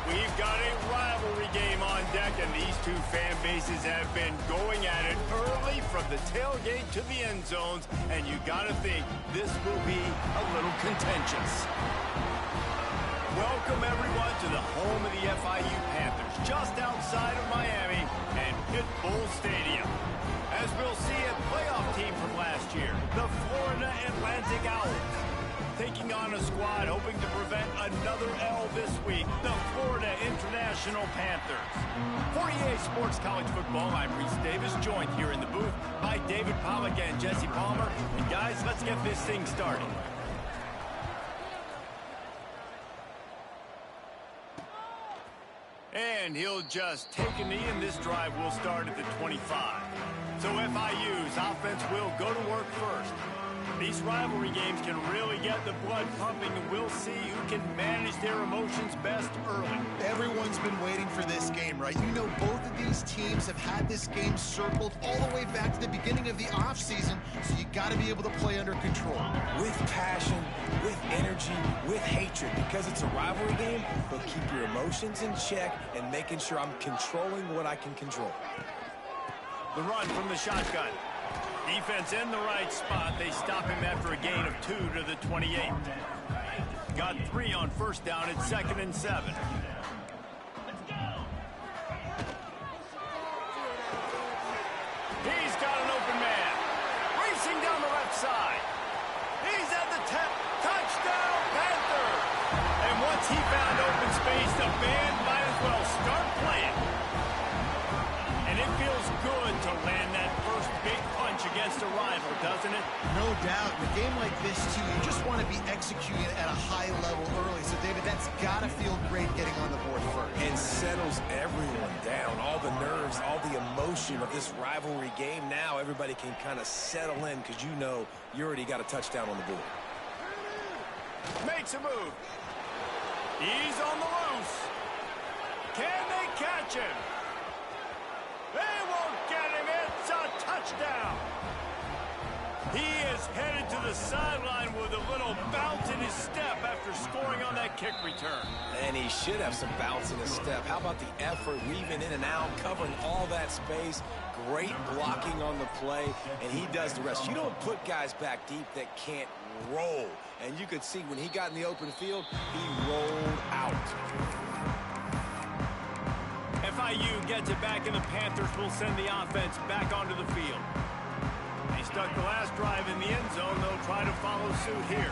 We've got a rivalry game on deck, and these two fan bases have been going at it early from the tailgate to the end zones, and you gotta think this will be a little contentious. Welcome, everyone, to the home of the FIU Panthers, just outside of Miami and Pit Bull Stadium. As we'll see, a playoff team from last year, the Florida Atlantic Owls, taking on a squad hoping to prevent another L this week, the Florida International Panthers. For EA Sports College Football, I'm Reese Davis, joined here in the booth by David Pollack and Jesse Palmer. And guys, let's get this thing started. And he'll just take a knee, and this drive will start at the 25. So FIU's offense will go to work first. These rivalry games can really get the blood pumping, and we'll see who can manage their emotions best early. Everyone's been waiting for this game, right? You know, both of these teams have had this game circled all the way back to the beginning of the offseason, so you got to be able to play under control. With passion, with energy, with hatred, because it's a rivalry game, but keep your emotions in check and making sure I'm controlling what I can control. The run from the shotgun. Defense in the right spot. They stop him after a gain of 2 to the 28. Got 3 on first down at 2nd and 7. He's got an open man. Racing down the left side. He's at the 10. Touchdown, Panthers! And once he found open space, the band might as well start playing. And it feels good to land that first big punch against a rival, doesn't it? No doubt. In a game like this, too, you just want to be executing at a high level early. So, David, that's got to feel great getting on the board first. And settles everyone down. All the nerves, all the emotion of this rivalry game. Now everybody can kind of settle in because you know you already got a touchdown on the board. Makes a move. He's on the loose. Can they catch him? They won't get him. It's a touchdown. He is headed to the sideline with a little bounce in his step after scoring on that kick return. And he should have some bounce in his step. How about the effort, weaving in and out, covering all that space. Great blocking on the play, and he does the rest. You don't put guys back deep that can't roll. And you could see when he got in the open field, he rolled out. FIU gets it back, and the Panthers will send the offense back onto the field. They stuck the last drive in the end zone. They'll try to follow suit here.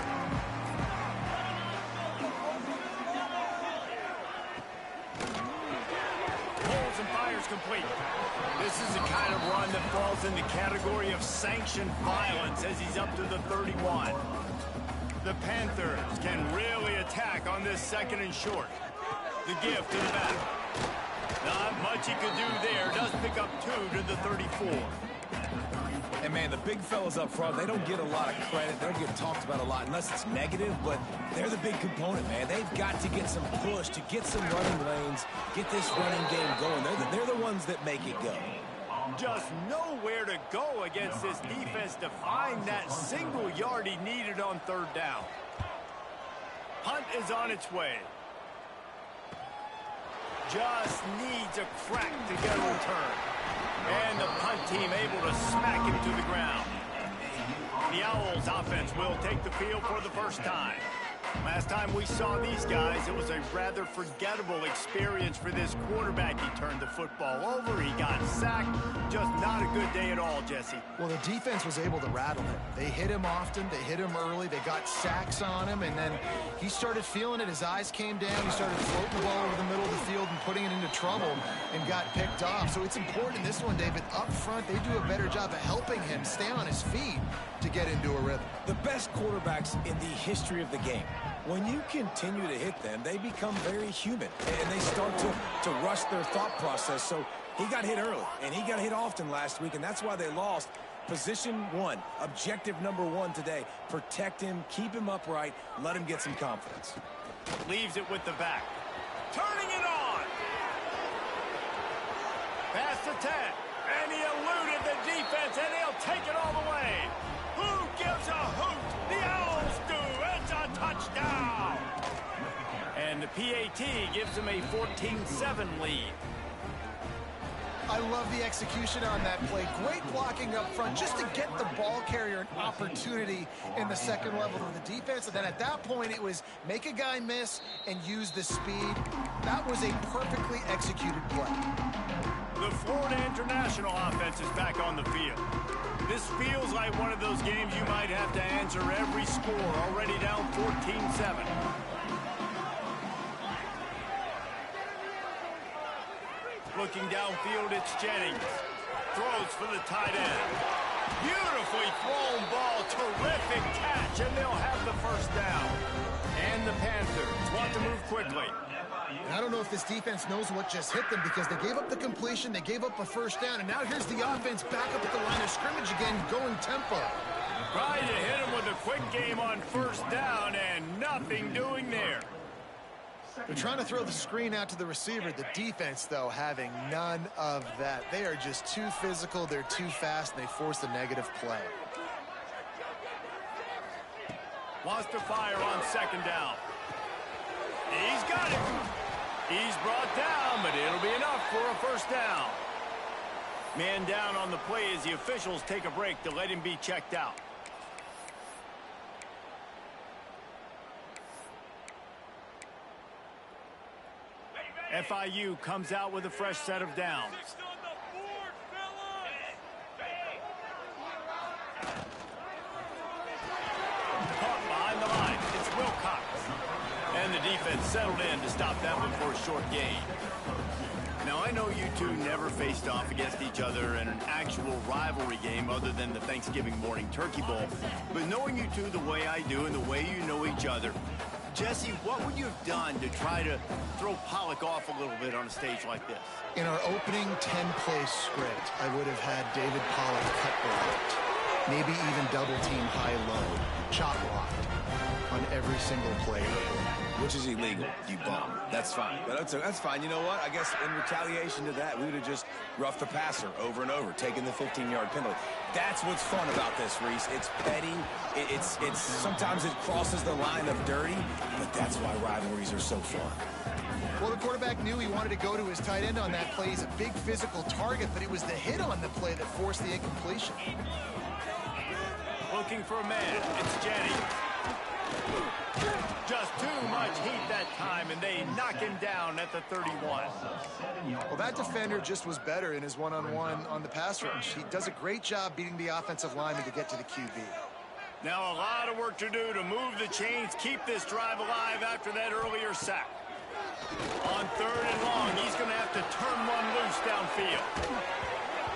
Pulls and fires complete. This is the kind of run that falls in the category of sanctioned violence as he's up to the 31. The Panthers can really attack on this 2nd and short. The give to the back. Not much he could do there. Does pick up 2 to the 34. And, man, the big fellas up front, they don't get a lot of credit. They don't get talked about a lot unless it's negative, but they're the big component, man. They've got to get some push, to get some running lanes, get this running game going. They're the ones that make it go. Just nowhere to go against this defense to find that single yard he needed on 3rd down. Punt is on its way. Just needs a crack to get a return. And the punt team able to smack him to the ground. The Owls offense will take the field for the first time. Last time we saw these guys, it was a rather forgettable experience for this quarterback. He turned the football over, he got sacked. Just not a good day at all, Jesse. Well, the defense was able to rattle him. They hit him often, they hit him early, they got sacks on him, and then he started feeling it. His eyes came down, he started floating the ball over the middle of the field and putting it into trouble and got picked off. So it's important in this one, David, up front, they do a better job of helping him stay on his feet to get into a rhythm. The best quarterbacks in the history of the game, when you continue to hit them, they become very human, and they start to rush their thought process. So he got hit early, and he got hit often last week, and that's why they lost. Position 1, objective number 1 today. Protect him, keep him upright, let him get some confidence. Leaves it with the back. Turning it on. Pass to 10. And he eluded the defense, and he'll take it all the way. Who gives a hoot? The Owls do. It's a touchdown. And the PAT gives them a 14-7 lead. I love the execution on that play. Great blocking up front just to get the ball carrier an opportunity in the second level of the defense. And then at that point, it was make a guy miss and use the speed. That was a perfectly executed play. The Florida International offense is back on the field. This feels like one of those games you might have to answer every score, already down 14-7. Looking downfield, it's Jennings. Throws for the tight end. Beautifully thrown ball. Terrific catch, and they'll have the first down. And the Panthers want to move quickly. And I don't know if this defense knows what just hit them because they gave up the completion, they gave up a first down, and now here's the offense back up at the line of scrimmage again, going tempo. Trying to hit him with a quick game on first down, and nothing doing there. They're trying to throw the screen out to the receiver. The defense, though, having none of that. They are just too physical, they're too fast, and they force a negative play. Wants to fire on second down. He's got it. He's brought down, but it'll be enough for a first down. Man down on the play as the officials take a break to let him be checked out. FIU comes out with a fresh set of downs. Caught behind the line. It's Wilcox. And the defense settled in to stop that one for a short gain. Now, I know you two never faced off against each other in an actual rivalry game other than the Thanksgiving morning Turkey Bowl. But knowing you two the way I do and the way you know each other, Jesse, what would you have done to try to throw Pollock off a little bit on a stage like this? In our opening 10-play script, I would have had David Pollock cut blocked, maybe even double-team high-low, chop blocked on every single play. Which is illegal, you bum. That's fine. But that's fine. You know what? I guess in retaliation to that, we would have just roughed the passer over and over, taking the 15-yard penalty. That's what's fun about this, Reese. It's petty. It's sometimes it crosses the line of dirty, but that's why rivalries are so fun. Well, the quarterback knew he wanted to go to his tight end on that play. He's a big physical target, but it was the hit on the play that forced the incompletion. Looking for a man. It's Jennings. Just too much heat that time, and they knock him down at the 31. Well, that defender just was better in his one-on-one on the pass rush. He does a great job beating the offensive lineman to get to the QB. Now a lot of work to do to move the chains, keep this drive alive after that earlier sack. On third and long, he's going to have to turn one loose downfield.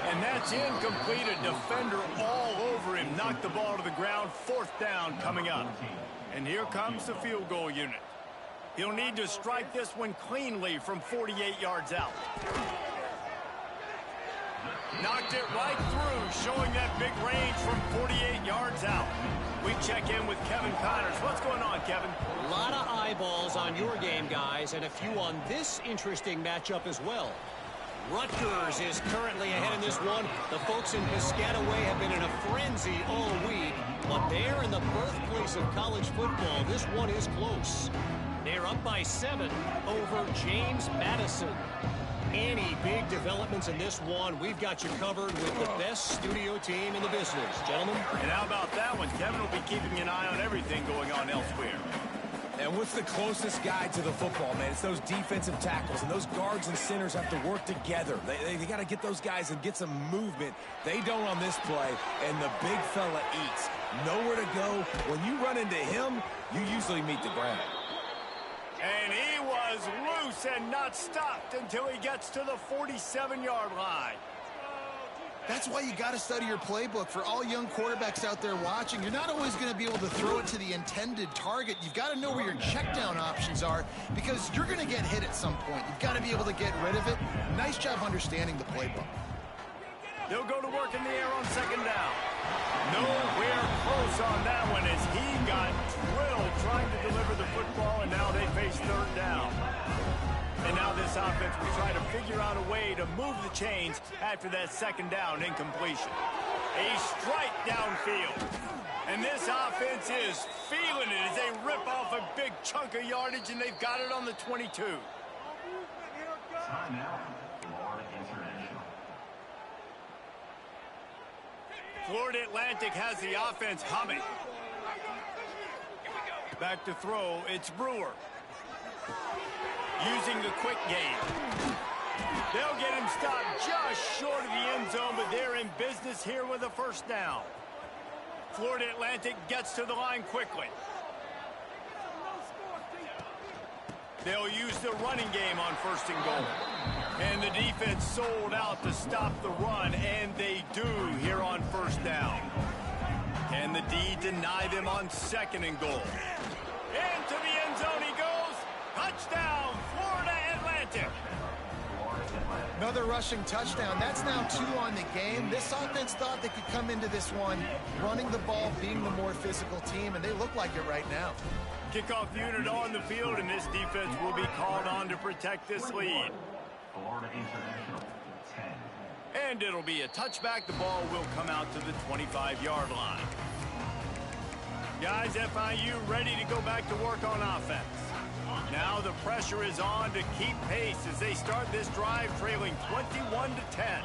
And that's incomplete. A defender all over him. Knocked the ball to the ground. Fourth down coming up. And here comes the field goal unit. He'll need to strike this one cleanly from 48 yards out. Knocked it right through, showing that big range from 48 yards out. We check in with Kevin Connors. What's going on, Kevin? A lot of eyeballs on your game, guys, and a few on this interesting matchup as well. Rutgers is currently ahead in this one. The folks in Piscataway have been in a frenzy all week, but they're in the birthplace of college football. This one is close. They're up by 7 over James Madison. Any big developments in this one, we've got you covered with the best studio team in the business, gentlemen. And how about that one? Kevin will be keeping an eye on everything going on elsewhere. And what's the closest guy to the football, man? It's those defensive tackles, and those guards and centers have to work together. They got to get those guys and get some movement. They don't on this play, and the big fella eats. Nowhere to go. When you run into him, you usually meet the ground. And he was loose and not stopped until he gets to the 47-yard line. That's why you got to study your playbook. For all young quarterbacks out there watching, you're not always going to be able to throw it to the intended target. You've got to know where your check down options are because you're going to get hit at some point. You've got to be able to get rid of it. Nice job understanding the playbook. They'll go to work in the air on second down. Nowhere close on that one as he got drilled trying to deliver the football, and now they face third down. And now this offense will try to figure out a way to move the chains after that second down incompletion. A strike downfield. And this offense defense is feeling it as they rip off a big chunk of yardage, and they've got it on the 22. Florida Atlantic has the offense humming. Back to throw, it's Brewer. Using the quick game. They'll get him stopped just short of the end zone, but they're in business here with a first down. Florida Atlantic gets to the line quickly. They'll use the running game on first and goal. And the defense sold out to stop the run, and they do here on first down. Can the D deny them on second and goal? Into the end zone he goes. Touchdown, Florida Atlantic. Another rushing touchdown. That's now 2 on the game. This offense thought they could come into this one running the ball, being the more physical team, and they look like it right now. Kickoff unit on the field, and this defense will be called on to protect this lead. And it'll be a touchback. The ball will come out to the 25-yard line. Guys, FIU ready to go back to work on offense. Now the pressure is on to keep pace as they start this drive trailing 21-10.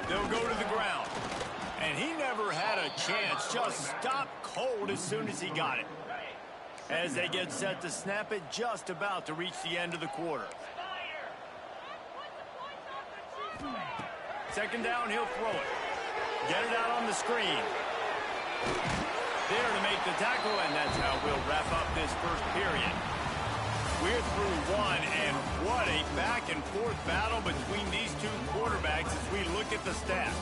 They'll go to the ground. And he never had a chance, just stopped cold as soon as he got it. As they get set to snap it, just about to reach the end of the quarter. Second down, he'll throw it. Get it out on the screen. There to make the tackle, and that's how we'll wrap up this first period. We're through one, and what a back-and-forth battle between these two quarterbacks as we look at the stats.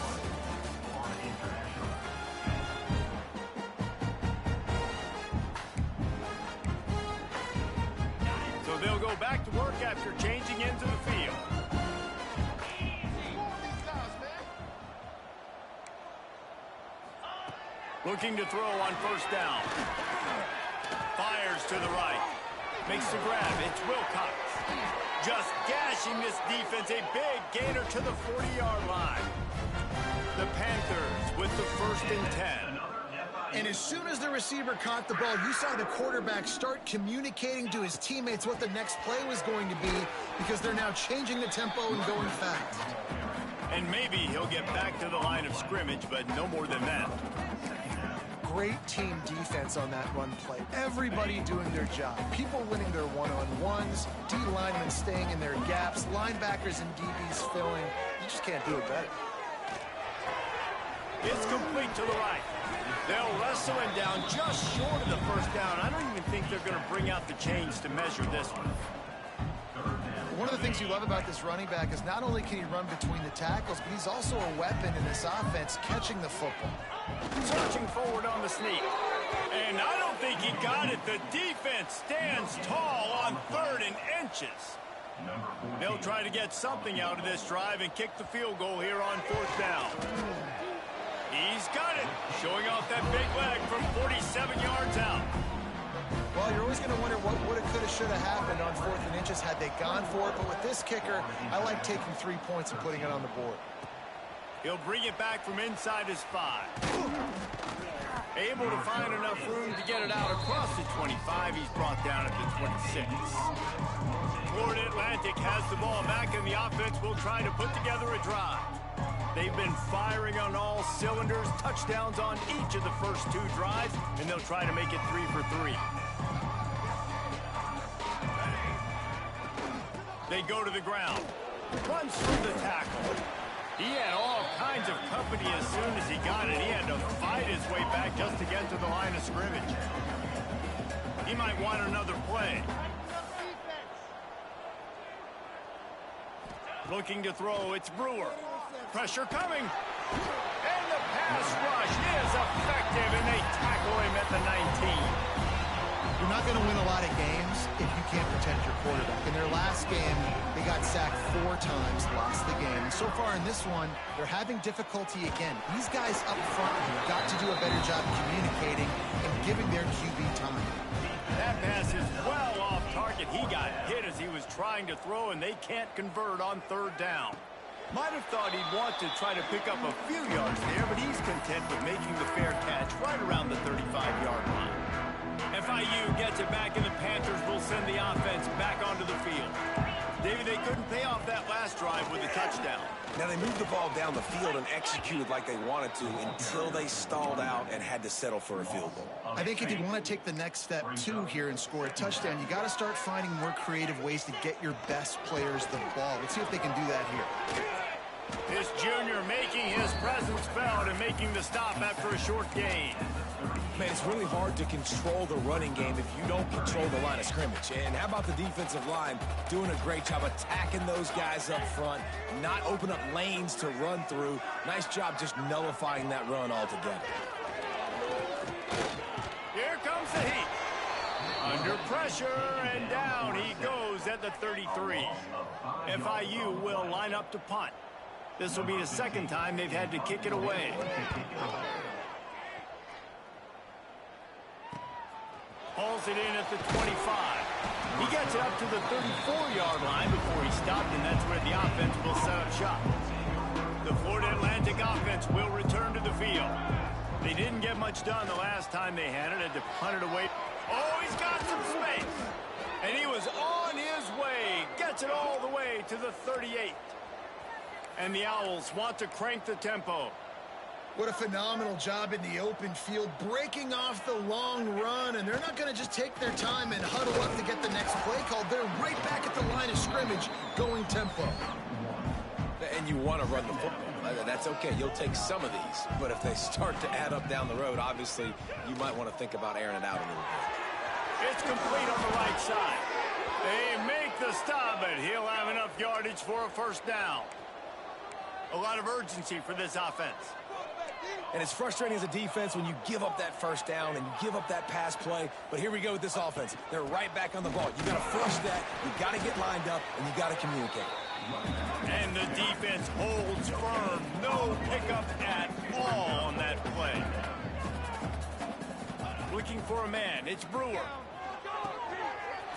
So they'll go back to work after changing into the field. Looking to throw on first down. Fires to the right. Makes the grab. It's Wilcox. Just gashing this defense. A big gainer to the 40-yard line. The Panthers with the 1st and 10. And as soon as the receiver caught the ball, you saw the quarterback start communicating to his teammates what the next play was going to be, because they're now changing the tempo and going fast. And maybe he'll get back to the line of scrimmage, but no more than that. Great team defense on that run play. Everybody doing their job. People winning their one-on-ones, D linemen staying in their gaps, linebackers and DBs filling. You just can't do it better. It's complete to the right. They'll wrestle him down just short of the first down. I don't even think they're going to bring out the chains to measure this one. One of the things you love about this running back is not only can he run between the tackles, but he's also a weapon in this offense catching the football. Searching forward on the sneak. And I don't think he got it. The defense stands tall on 3rd and inches. They'll try to get something out of this drive and kick the field goal here on 4th down. He's got it. Showing off that big leg from 47 yards out. Well, you're always going to wonder what woulda, coulda, shoulda happened on 4th and inches had they gone for it. But with this kicker, I like taking 3 points and putting it on the board. He'll bring it back from inside his 5. Able to find enough room to get it out across the 25. He's brought down at the 26. Florida Atlantic has the ball back, and the offense will try to put together a drive. They've been firing on all cylinders, touchdowns on each of the first 2 drives, and they'll try to make it 3 for 3. They go to the ground. Runs through the tackle. He had all kinds of company as soon as he got it. He had to fight his way back just to get to the line of scrimmage. He might want another play. Looking to throw, it's Brewer. Pressure coming. And the pass rush is effective, and they tackle him at the 19. You're not going to win a lot of games if you can't protect your quarterback. In their last game, they got sacked 4 times, lost the game. And so far in this one, they're having difficulty again. These guys up front have got to do a better job communicating and giving their QB time. That pass is well off target. He got hit as he was trying to throw, and they can't convert on 3rd down. Might have thought he'd want to try to pick up a few yards there, but he's content FIU gets it back, and the Panthers will send the offense back onto the field. Davey, they couldn't pay off that last drive with a touchdown. Now, they moved the ball down the field and executed like they wanted to until they stalled out and had to settle for a field goal. I think if you want to take the next step, too, here and score a touchdown, you got to start finding more creative ways to get your best players the ball. Let's see if they can do that here. This junior making his presence felt and making the stop after a short gain. Man, it's really hard to control the running game if you don't control the line of scrimmage. And how about the defensive line doing a great job attacking those guys up front, not open up lanes to run through. Nice job just nullifying that run altogether. Here comes the heat. Under pressure, and down he goes at the 33. FIU will line up to punt. This will be the second time they've had to kick it away. Hauls it in at the 25. He gets it up to the 34-yard line before he stopped, and that's where the offense will set up shop. The Florida Atlantic offense will return to the field. They didn't get much done the last time they had it to punt it away. Oh, he's got some space. And he was on his way. Gets it all the way to the 38. And the Owls want to crank the tempo. What a phenomenal job in the open field, breaking off the long run, and they're not going to just take their time and huddle up to get the next play called. They're right back at the line of scrimmage, going tempo. And you want to run the football. That's okay. You'll take some of these. But if they start to add up down the road, obviously, you might want to think about airing it out a little bit. It's complete on the right side. They make the stop, but he'll have enough yardage for a first down. A lot of urgency for this offense. And it's frustrating as a defense when you give up that first down and you give up that pass play. But here we go with this offense. They're right back on the ball. You got to force that. You got to get lined up, and you got to communicate. And the defense holds firm. No pickup at all on that play. Looking for a man. It's Brewer.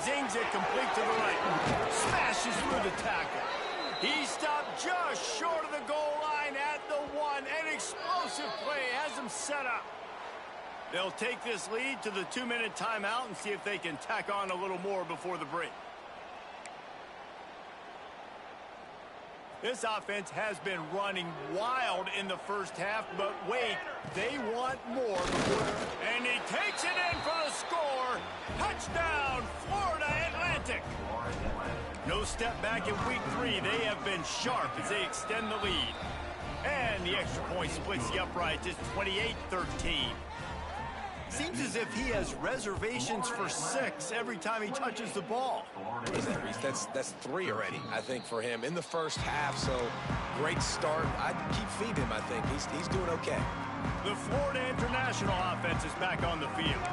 Zings it complete to the right. Smashes through the tackle. He stopped just short of the goal line at the 1. An explosive play has him set up. They'll take this lead to the 2-minute timeout and see if they can tack on a little more before the break. This offense has been running wild in the first half, but wait, they want more. And he takes it in for the score. Touchdown, Florida Atlantic. No step back in week 3. They have been sharp as they extend the lead. And the extra point splits the uprights. It's 28-13. Seems as if he has reservations for 6 every time he touches the ball. What is that, Reese? That's 3 already, I think, for him in the first half. So great start. I'd keep feeding him, I think. He's doing okay. The Florida International offense is back on the field.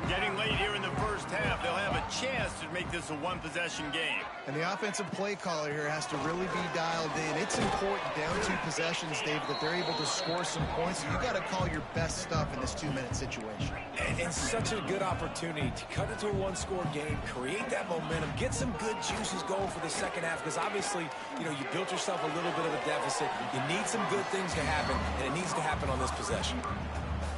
Getting late here in the first half, they'll have a chance to make this a one-possession game. And the offensive play caller here has to really be dialed in. It's important down 2 possessions, Dave, that they're able to score some points. You got to call your best stuff in this 2-minute situation. And such a good opportunity to cut into a 1-score game, create that momentum, get some good juices going for the second half, because obviously, you built yourself a little bit of a deficit. You need some good things to happen, and it needs to happen on this possession.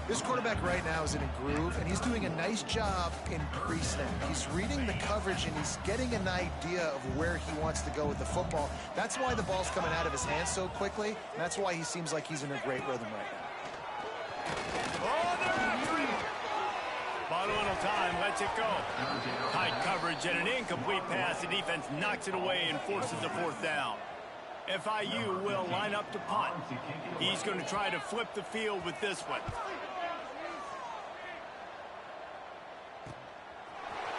This quarterback right now is in a groove, and he's doing a nice job in pre-snap. He's reading the coverage, and he's getting an idea of where he wants to go with the football. That's why the ball's coming out of his hands so quickly, and that's why he seems like he's in a great rhythm right now. Oh, they're after him. Bought a little time, lets it go. Tight coverage and an incomplete pass. The defense knocks it away and forces the 4th down. FIU will line up to punt. He's going to try to flip the field with this one.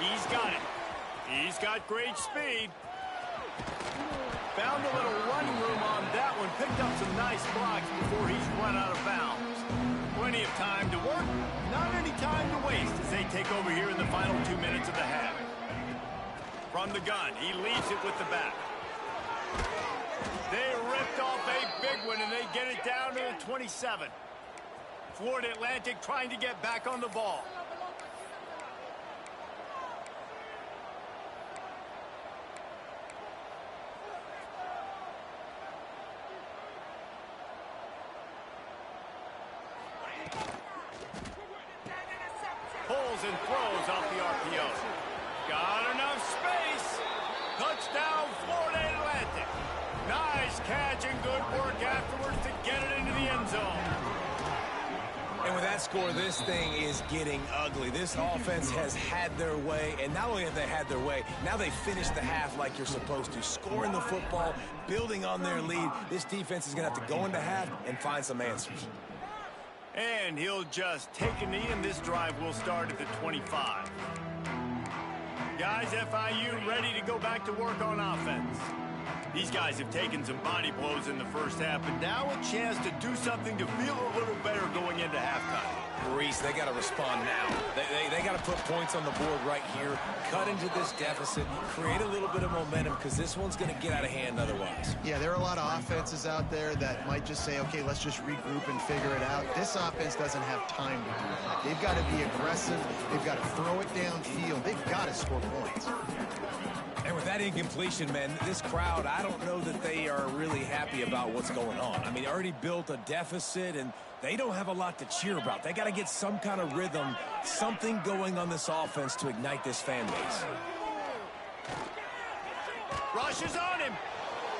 He's got it. He's got great speed. Found a little running room on that one. Picked up some nice blocks before he's run out of bounds. Plenty of time to work. Not any time to waste as they take over here in the final 2 minutes of the half. From the gun, he leaves it with the back. They ripped off a big one, and they get it down to the 27. Florida Atlantic trying to get back on the ball. Pulls and throws off the RPO. Got enough space. Touchdown, Florida Atlantic. Nice catch and good work afterwards to get it into the end zone. And with that score, this thing is getting ugly. This offense has had their way, and not only have they had their way, now they finished the half like you're supposed to, scoring the football, building on their lead. This defense is going to have to go into half and find some answers. And he'll just take a knee, and this drive will start at the 25. Guys, FIU ready to go back to work on offense. These guys have taken some body blows in the first half, and now a chance to do something to feel a little better going into halftime. Reese, they got to respond now. They got to put points on the board right here, cut into this deficit, create a little bit of momentum, because this one's going to get out of hand otherwise. Yeah, there are a lot of offenses out there that might just say, okay, let's just regroup and figure it out. This offense doesn't have time to do that. They've got to be aggressive. They've got to throw it downfield. They've got to score points. And with that incompletion, man, this crowd, I don't know that they are really happy about what's going on. I mean, they already built a deficit, and they don't have a lot to cheer about. They got to get some kind of rhythm, something going on this offense to ignite this fan base. Rushes on him.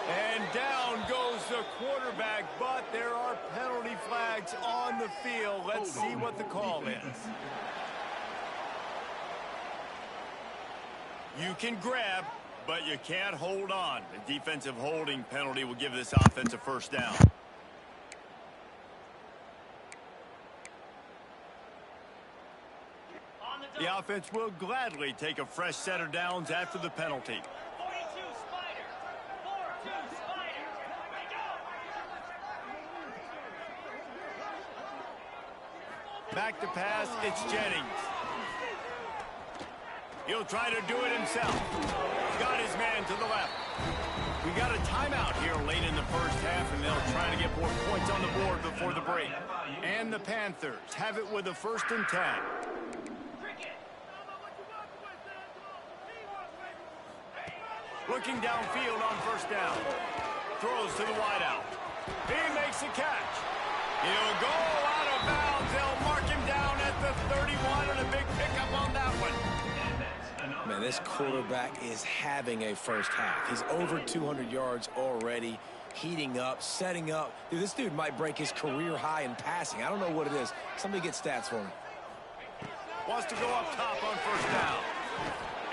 And down goes the quarterback, but there are penalty flags on the field. Let's see what the call is. You can grab, but you can't hold on. The defensive holding penalty will give this offense a first down. The offense will gladly take a fresh set of downs after the penalty. 42 Spider. 4-2 Spider. Back to pass, it's Jennings. He'll try to do it himself. Got his man to the left. We got a timeout here late in the first half, and they'll try to get more points on the board before the break. And the Panthers have it with a 1st and 10. Looking downfield on 1st down. Throws to the wideout. He makes the catch. He'll go out of bounds. They'll mark him down at the 31, and a big pickup on that one. Man, this quarterback is having a first half. He's over 200 yards already, heating up, setting up. Dude, this dude might break his career high in passing. I don't know what it is. Somebody get stats for him. Wants to go up top on 1st down.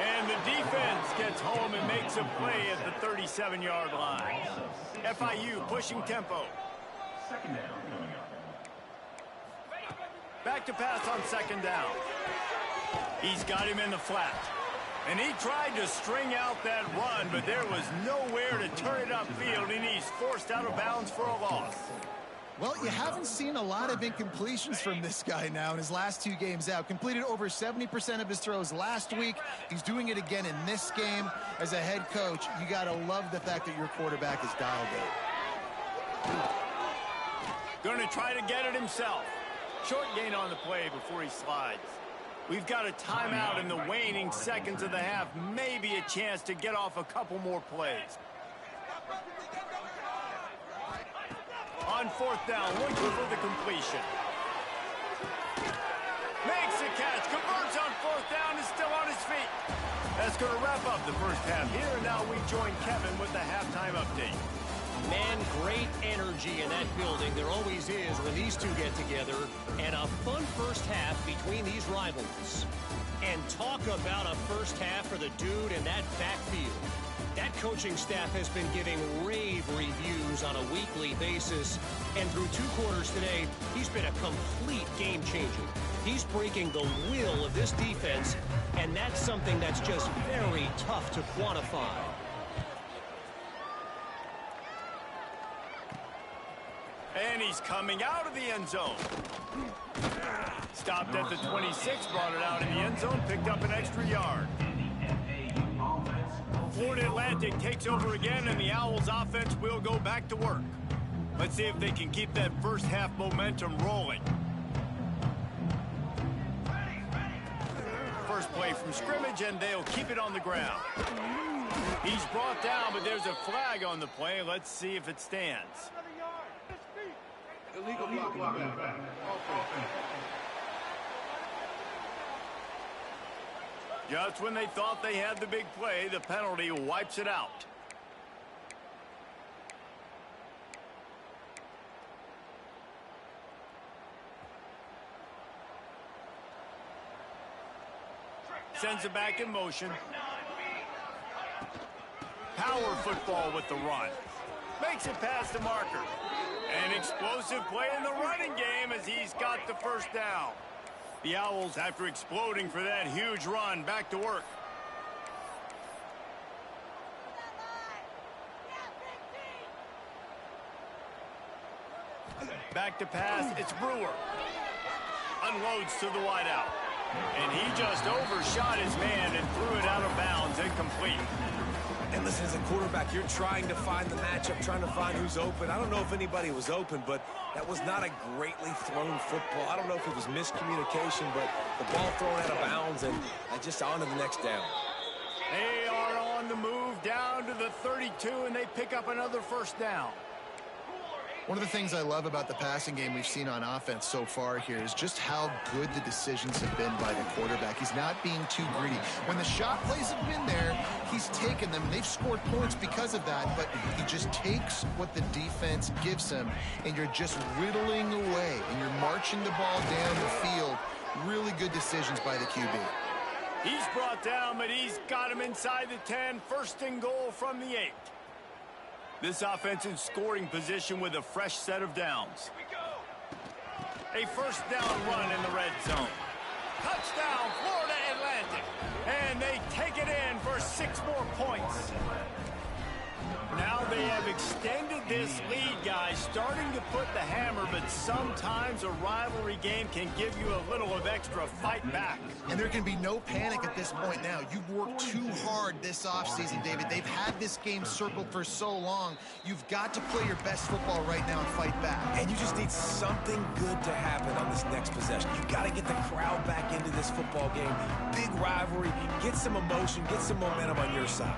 And the defense gets home and makes a play at the 37-yard line. FIU pushing tempo. Back to pass on 2nd down. He's got him in the flat. And he tried to string out that run, but there was nowhere to turn it upfield, and he's forced out of bounds for a loss. Well, you haven't seen a lot of incompletions from this guy now in his last 2 games out. Completed over 70% of his throws last week. He's doing it again in this game. As a head coach, you got to love the fact that your quarterback is dialed in. Going to try to get it himself. Short gain on the play before he slides. We've got a timeout in the waning seconds of the half. Maybe a chance to get off a couple more plays. On 4th down, looking for the completion. Makes the catch, converts on 4th down, is still on his feet. That's going to wrap up the first half here. And now we join Kevin with the halftime update. Man, great energy in that building. There always is when these two get together. And a fun first half between these rivalries. And talk about a first half for the dude in that backfield. That coaching staff has been giving rave reviews on a weekly basis. And through 2 quarters today, he's been a complete game changer. He's breaking the will of this defense, and that's something that's just very tough to quantify. And he's coming out of the end zone. Stopped at the 26, brought it out in the end zone, picked up an extra yard. Florida Atlantic takes over again, and the Owls offense will go back to work. Let's see if they can keep that first half momentum rolling. First play from scrimmage, and they'll keep it on the ground. He's brought down, but there's a flag on the play. Let's see if it stands. Illegal blocking. Just when they thought they had the big play, the penalty wipes it out. Sends it back in motion. Power football with the run. Makes it past the marker. An explosive play in the running game as he's got the first down. The Owls, after exploding for that huge run, back to work. Back to pass, it's Brewer. Unloads to the wideout. And he just overshot his man and threw it out of bounds, incomplete. And listen, as a quarterback, you're trying to find the matchup, trying to find who's open. I don't know if anybody was open, but that was not a greatly thrown football. I don't know if it was miscommunication, but the ball thrown out of bounds and just on to the next down. They are on the move down to the 32, and they pick up another first down. One of the things I love about the passing game we've seen on offense so far here is just how good the decisions have been by the quarterback. He's not being too greedy. When the shot plays have been there, he's taken them. They've scored points because of that, but he just takes what the defense gives him, and you're just whittling away, and you're marching the ball down the field. Really good decisions by the QB. He's brought down, but he's got him inside the 10. First and goal from the 8. This offense in scoring position with a fresh set of downs. A first down run in the red zone. Touchdown, Florida Atlantic. And they take it in for 6 more points. Now they have extended this lead, guys, starting to put the hammer, but sometimes a rivalry game can give you a little of extra fight back. And there can be no panic at this point now. You've worked too hard this offseason, David. They've had this game circled for so long. You've got to play your best football right now and fight back. And you just need something good to happen on this next possession. You got to get the crowd back into this football game. Big rivalry. Get some emotion. Get some momentum on your side.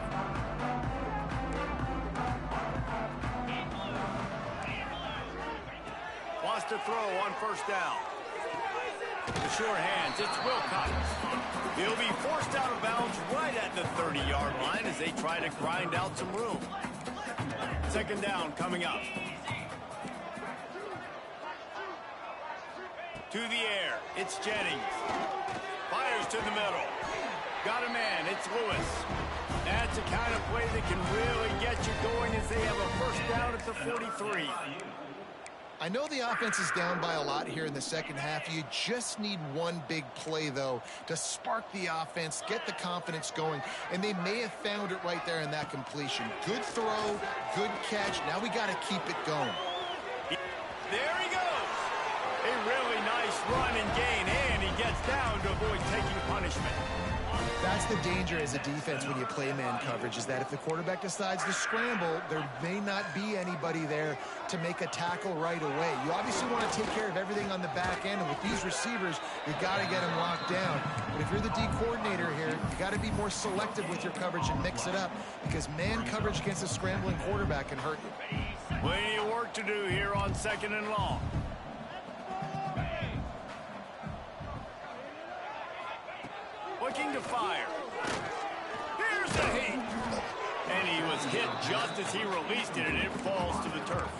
Wants to throw on first down. The sure hands, it's Wilcox. He'll be forced out of bounds right at the 30-yard line as they try to grind out some room. Second down coming up. To the air, it's Jennings. Fires to the middle. Got a man, it's Lewis. That's the kind of play that can really get you going as they have a first down at the 43. I know the offense is down by a lot here in the second half. You just need one big play, though, to spark the offense, get the confidence going, and they may have found it right there in that completion. Good throw, good catch. Now we got to keep it going. There he goes. A really nice run and gain, and he gets down to avoid taking punishment. That's the danger as a defense when you play man coverage, is that if the quarterback decides to scramble, there may not be anybody there to make a tackle right away. You obviously want to take care of everything on the back end, and with these receivers, you've got to get them locked down. But if you're the D coordinator here, you got to be more selective with your coverage and mix it up, because man coverage against a scrambling quarterback can hurt you. Plenty of work to do here on second and long. Looking to fire. Here's the heat. And he was hit just as he released it, and it falls to the turf.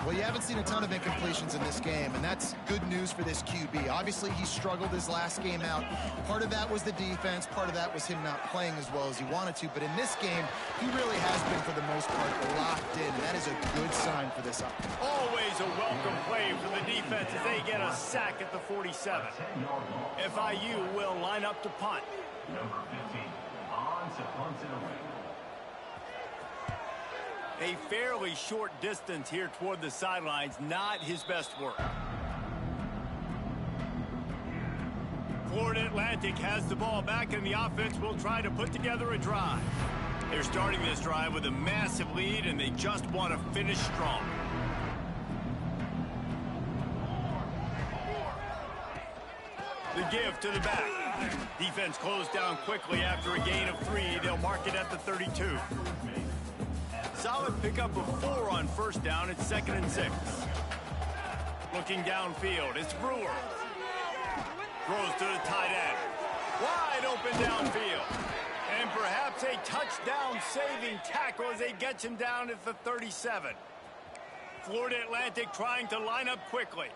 Well, you haven't seen a ton of incompletions in this game, and that's good news for this QB. Obviously, he struggled his last game out. Part of that was the defense. Part of that was him not playing as well as he wanted to. But in this game, he really has been, for the most part, locked in, and that is a good sign for this offense. Always a welcome play for the defense as they get a sack at the 47. FIU will line up to punt. Number 15, on to punt it away. A fairly short distance here toward the sidelines, not his best work. Florida Atlantic has the ball back, and the offense will try to put together a drive. They're starting this drive with a massive lead, and they just want to finish strong. The give to the back. Defense closed down quickly after a gain of 3. They'll mark it at the 32. Solid pickup of 4 on first down. It's 2nd and 6. Looking downfield, it's Brewer. Throws to the tight end. Wide open downfield. And perhaps a touchdown-saving tackle as they get him down at the 37. Florida Atlantic trying to line up quickly.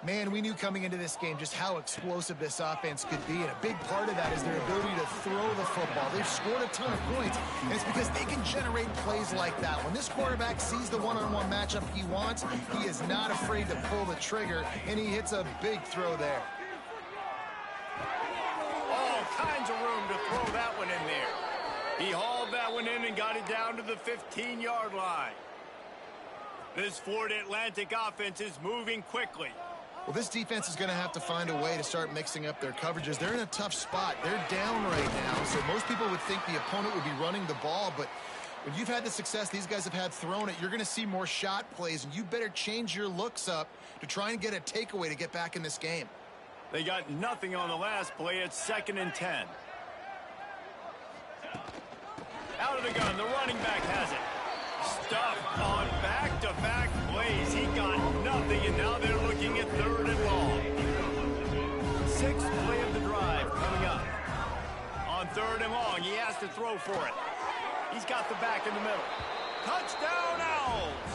Man, we knew coming into this game just how explosive this offense could be, and a big part of that is their ability to throw the football. They've scored a ton of points, and it's because they can generate plays like that. When this quarterback sees the one-on-one matchup he wants, he is not afraid to pull the trigger, and he hits a big throw there. All kinds of room to throw that one in there. He hauled that one in and got it down to the 15-yard line. This Florida Atlantic offense is moving quickly. Well, this defense is going to have to find a way to start mixing up their coverages. They're in a tough spot. They're down right now, so most people would think the opponent would be running the ball, but when you've had the success these guys have had throwing it, you're going to see more shot plays, and you better change your looks up to try and get a takeaway to get back in this game. They got nothing on the last play. It's 2nd and 10. Out of the gun, the running back has it. Stuffed on back-to-back plays. He got nothing, and now they're looking at 3rd and long. 6th play of the drive coming up. On 3rd and long, he has to throw for it. He's got the back in the middle. Touchdown, Owls!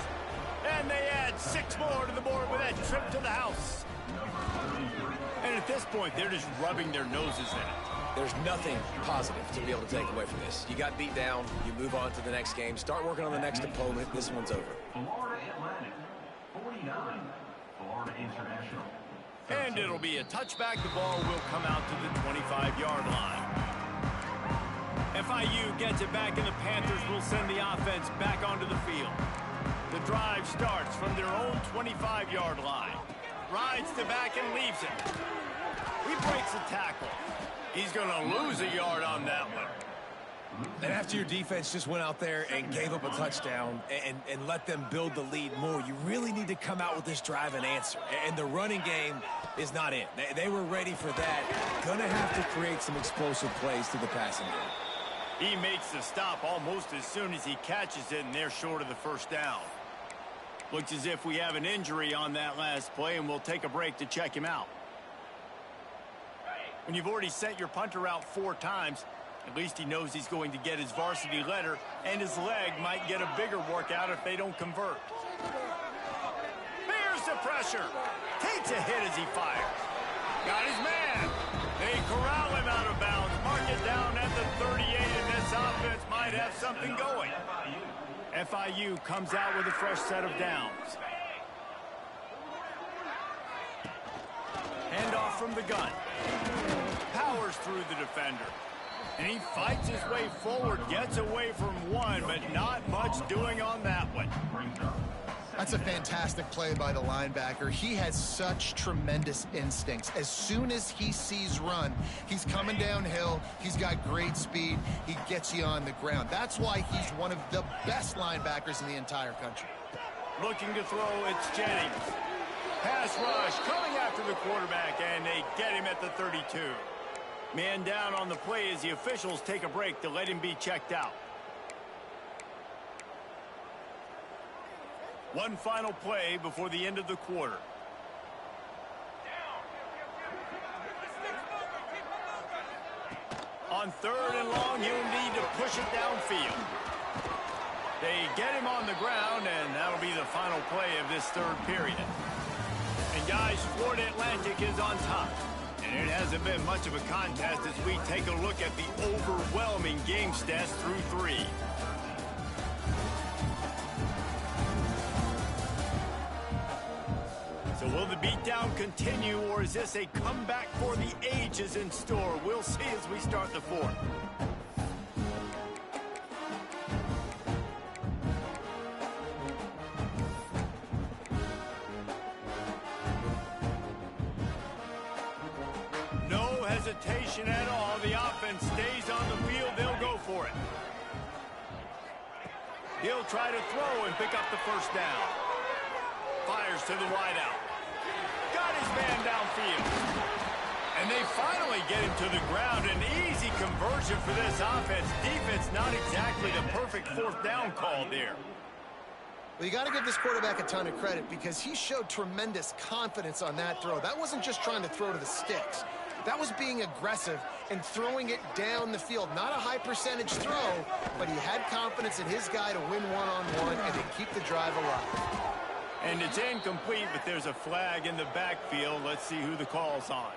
And they add 6 more to the board with that trip to the house. And at this point, they're just rubbing their noses in it. There's nothing positive to be able to take away from this. You got beat down, you move on to the next game, start working on the next opponent. This one's over. Florida Atlantic, 49. Florida International. And it'll be a touchback. The ball will come out to the 25-yard line. FIU gets it back, and the Panthers will send the offense back onto the field. The drive starts from their own 25-yard line. Rides the back and leaves it. He breaks a tackle. He's going to lose a yard on that one. And after your defense just went out there and gave up a touchdown and let them build the lead more, you really need to come out with this drive and answer. And the running game is not in. They were ready for that. Going to have to create some explosive plays to the passing game. He makes the stop almost as soon as he catches it, and they're short of the 1st down. Looks as if we have an injury on that last play, and we'll take a break to check him out. When you've already sent your punter out 4 times, at least he knows he's going to get his varsity letter, and his leg might get a bigger workout if they don't convert. Bears the pressure. Takes a hit as he fires. Got his man. They corral him out of bounds. Mark it down at the 38, and this offense might have something going. FIU comes out with a fresh set of downs. Handoff from the gun. Powers through the defender. And he fights his way forward, gets away from one, but not much doing on that one. That's a fantastic play by the linebacker. He has such tremendous instincts. As soon as he sees run, he's coming downhill. He's got great speed. He gets you on the ground. That's why he's one of the best linebackers in the entire country. Looking to throw, it's Jennings. Pass rush coming after the quarterback, and they get him at the 32. Man down on the play as the officials take a break to let him be checked out. One final play before the end of the quarter. On 3rd and long, he'll need to push it downfield. They get him on the ground, and that'll be the final play of this 3rd period. And guys, Florida Atlantic is on top. And it hasn't been much of a contest as we take a look at the overwhelming game stats through 3. So will the beatdown continue, or is this a comeback for the ages in store? We'll see as we start the 4th. Hesitation at all. The offense stays on the field. They'll go for it. He'll try to throw and pick up the 1st down. Fires to the wideout. Got his man downfield. And they finally get him to the ground. An easy conversion for this offense. Defense not exactly the perfect 4th down call there. Well, you got to give this quarterback a ton of credit because he showed tremendous confidence on that throw. That wasn't just trying to throw to the sticks. That was being aggressive and throwing it down the field. Not a high percentage throw, but he had confidence in his guy to win one-on-one and to keep the drive alive. And it's incomplete, but there's a flag in the backfield. Let's see who the call's on.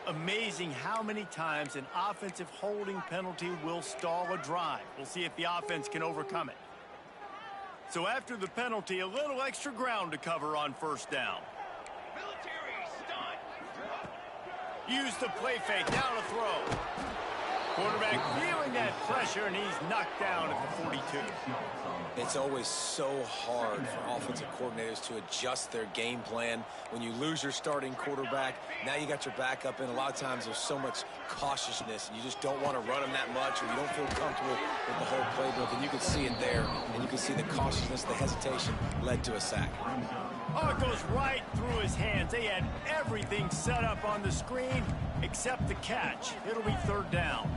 Amazing how many times an offensive holding penalty will stall a drive. We'll see if the offense can overcome it. So after the penalty, a little extra ground to cover on first down. Use the play fake, now to throw. Quarterback feeling that pressure, and he's knocked down at the 42. It's always so hard for offensive coordinators to adjust their game plan. When you lose your starting quarterback, now you got your backup in. A lot of times there's so much cautiousness, and you just don't want to run them that much, or you don't feel comfortable with the whole playbook. And you can see it there, and you can see the cautiousness, the hesitation led to a sack. Oh, it goes right through his hands. They had everything set up on the screen except the catch. It'll be third down.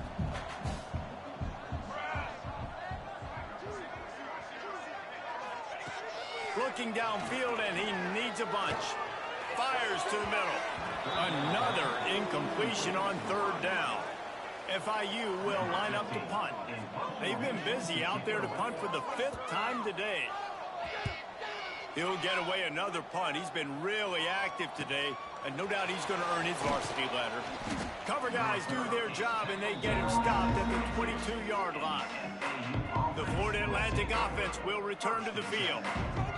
Looking downfield, and he needs a bunch. Fires to the middle. Another incompletion on third down. FIU will line up to punt. They've been busy out there to punt for the 5th time today. He'll get away another punt. He's been really active today, and no doubt he's going to earn his varsity letter. Cover guys do their job, and they get him stopped at the 22-yard line. The Florida Atlantic offense will return to the field.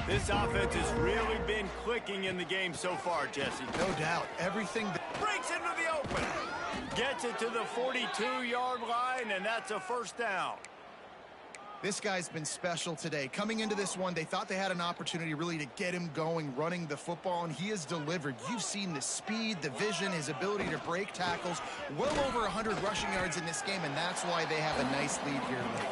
This offense has really been clicking in the game so far, Jesse. No doubt. Everything breaks into the open. Gets it to the 42-yard line, and that's a first down. This guy's been special today. Coming into this one, they thought they had an opportunity really to get him going, running the football, and he has delivered. You've seen the speed, the vision, his ability to break tackles. Well over 100 rushing yards in this game, and that's why they have a nice lead here late.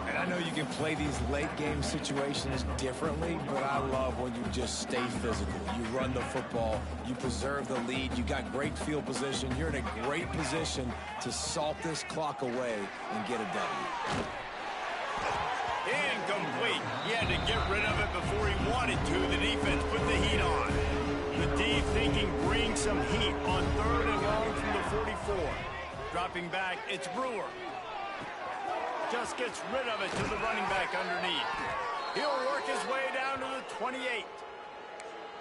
And I know you can play these late-game situations differently, but I love when you just stay physical. You run the football, you preserve the lead, you got great field position. You're in a great position to salt this clock away and get it done. Incomplete. He had to get rid of it before he wanted to. The defense put the heat on. The D thinking bring some heat on third and long from the 44. Dropping back, it's Brewer. Just gets rid of it to the running back underneath. He'll work his way down to the 28.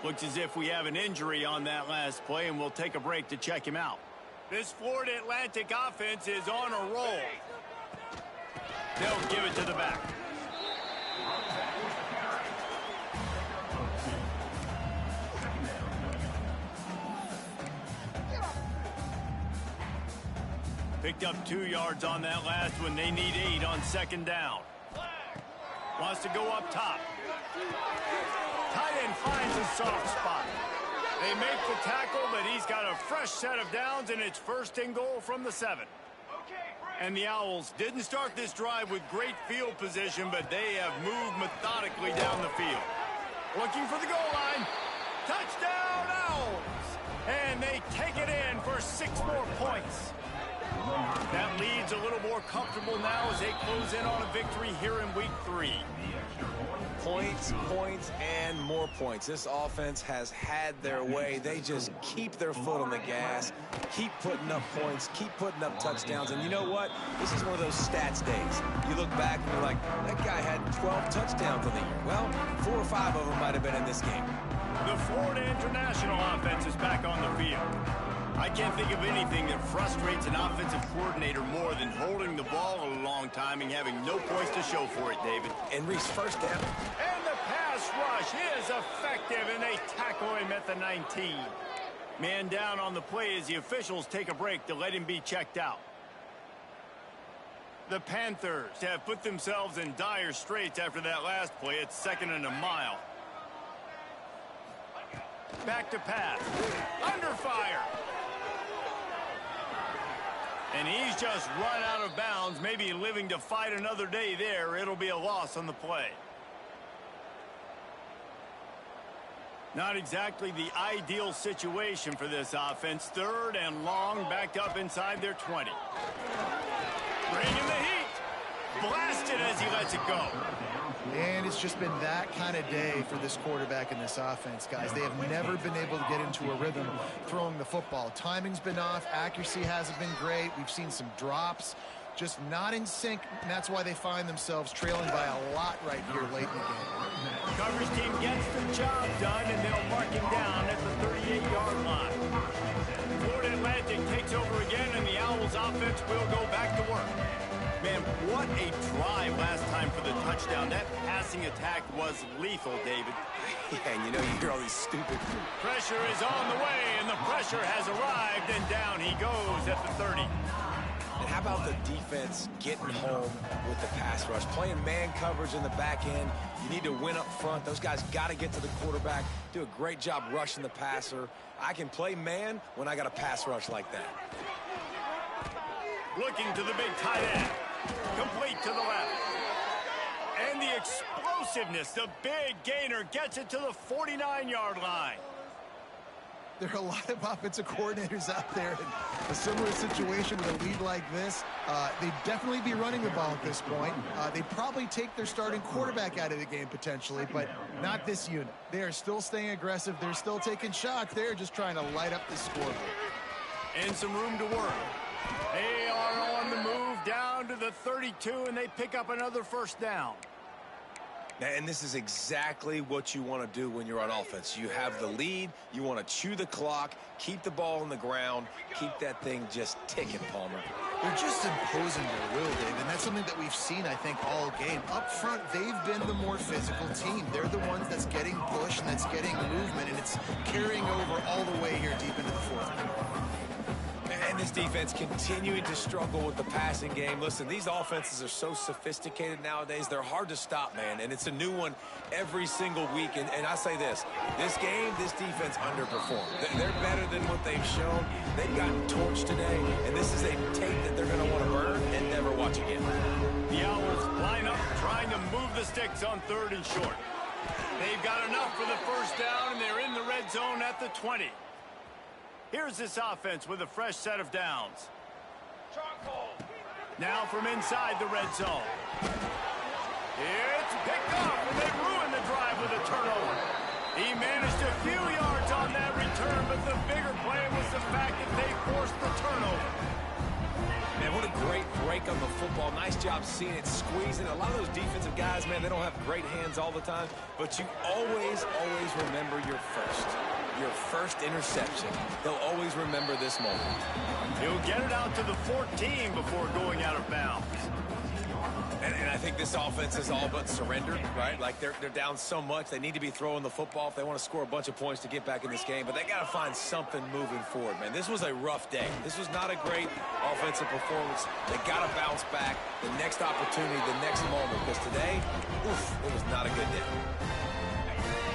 Looks as if we have an injury on that last play, and we'll take a break to check him out. This Florida Atlantic offense is on a roll. They'll give it to the back. Picked up 2 yards on that last one. They need 8 on second down. Wants to go up top. Tight end finds a soft spot. They make the tackle, but he's got a fresh set of downs, and it's first and goal from the 7. And the Owls didn't start this drive with great field position, but they have moved methodically down the field. Looking for the goal line. Touchdown, Owls! And they take it in for 6 more points. That lead's a little more comfortable now as they close in on a victory here in week 3. Points, points, and more points. This offense has had their way. They just keep their foot on the gas, keep putting up points, keep putting up touchdowns. And you know what? This is one of those stats days. You look back and you're like, that guy had 12 touchdowns in the year. Well, 4 or 5 of them might have been in this game. The Florida International offense is back on the field. I can't think of anything that frustrates an offensive coordinator more than holding the ball a long time and having no points to show for it, David. And Reese, first down. And the pass rush is effective, and they tackle him at the 19. Man down on the play as the officials take a break to let him be checked out. The Panthers have put themselves in dire straits after that last play. It's 2nd and a mile. Back to pass. Under fire. And he's just run out of bounds, maybe living to fight another day there. It'll be a loss on the play. Not exactly the ideal situation for this offense. 3rd and long, backed up inside their 20. Bringing the heat. Blasted as he lets it go. And it's It's just been that kind of day for this quarterback and this offense, guys. They have never been able to get into a rhythm throwing the football. Timing's been off. Accuracy hasn't been great. We've seen some drops. Just not in sync, and that's why they find themselves trailing by a lot right here late in the game. Coverage team gets the job done, and they'll mark him down at the 38-yard line. Florida Atlantic takes over again, and the Owls offense will go back to work. Man, what a drive last time for the touchdown. That passing attack was lethal, David. Yeah, and you know, you hear all these stupid... Pressure is on the way, and the pressure has arrived, and down he goes at the 30. And how about the defense getting home with the pass rush? Playing man coverage in the back end. You need to win up front. Those guys got to get to the quarterback, do a great job rushing the passer. I can play man when I got a pass rush like that. Looking to the big tight end. Complete to the left. And the explosiveness, the big gainer gets it to the 49-yard line. There are a lot of offensive coordinators out there in a similar situation with a lead like this. They'd definitely be running the ball at this point. They'd probably take their starting quarterback out of the game potentially, but not this unit. They are still staying aggressive. They're still taking shots. They're just trying to light up the scoreboard. And some room to work. They are on the move down to the 32, and they pick up another first down. And this is exactly what you want to do when you're on offense. You have the lead. You want to chew the clock, keep the ball on the ground, keep that thing just ticking, Palmer. They're just imposing their will, Dave, and that's something that we've seen, I think, all game. Up front, they've been the more physical team. They're the ones that's getting pushed and that's getting movement, and it's carrying over all the way here deep into the fourth quarter. And this defense continuing to struggle with the passing game. Listen, these offenses are so sophisticated nowadays. They're hard to stop, man. And it's a new one every single week. And I say this game, this defense underperformed. They're better than what they've shown. They've gotten torched today. And this is a tape that they're going to want to burn and never watch again. The Owls line up trying to move the sticks on 3rd and short. They've got enough for the first down, and they're in the red zone at the 20. Here's this offense with a fresh set of downs. Now from inside the red zone. It's picked up, and they ruined the drive with a turnover. He managed a few yards on that return, but the bigger play was the fact that they forced the turnover. Man, what a great break on the football. Nice job seeing it squeezing. A lot of those defensive guys, man, they don't have great hands all the time, but you always remember your first interception. They'll always remember this moment. He'll get it out to the 14 before going out of bounds. And I think this offense is all but surrendered, right? Like they're down so much, they need to be throwing the football if they want to score a bunch of points to get back in this game. But they got to find something moving forward, man. This was a rough day. This was not a great offensive performance. They got to bounce back the next opportunity, the next moment. Because today, it was not a good day.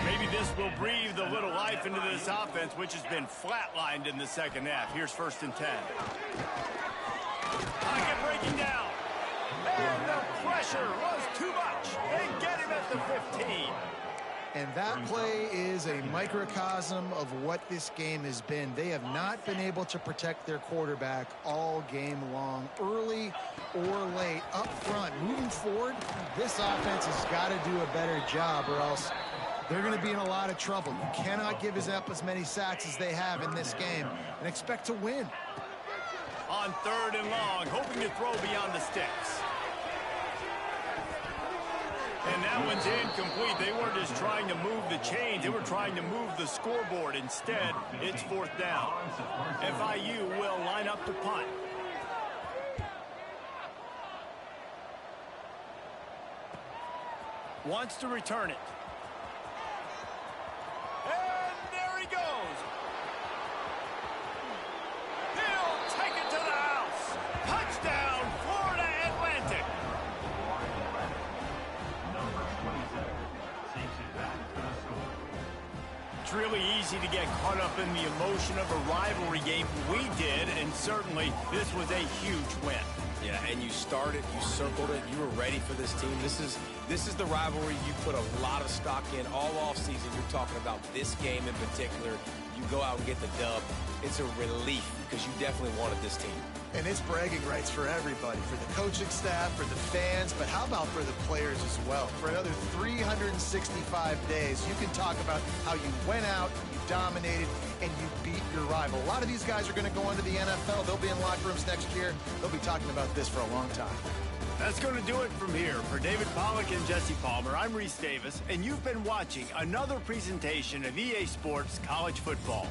Maybe this will breathe a little life into this offense, which has been flatlined in the second half. Here's 1st and 10. Pocket breaking down. And the pressure was too much. They get him at the 15. And that play is a microcosm of what this game has been. They have not been able to protect their quarterback all game long, early or late, up front. Moving forward, this offense has got to do a better job, or else they're going to be in a lot of trouble. You cannot give up as many sacks as they have in this game and expect to win. On 3rd and long, hoping to throw beyond the sticks. And that one's incomplete. They weren't just trying to move the chains. They were trying to move the scoreboard. Instead, it's 4th down. FIU will line up to punt. Wants to return it. And there he goes. He'll take it to the house. Touchdown, Florida Atlantic. It's really easy to get caught up in the emotion of a rivalry game. We did, and certainly this was a huge win. Yeah, and you started, you circled it, you were ready for this team. This is the rivalry you put a lot of stock in all offseason. You're talking about this game in particular. You go out and get the dub. It's a relief because you definitely wanted this team. And it's bragging rights for everybody, for the coaching staff, for the fans, but how about for the players as well? For another 365 days, you can talk about how you went out, you dominated, and you beat your rival. A lot of these guys are going to go into the NFL. They'll be in locker rooms next year. They'll be talking about this for a long time. That's going to do it from here. For David Pollack and Jesse Palmer, I'm Reese Davis, and you've been watching another presentation of EA Sports College Football.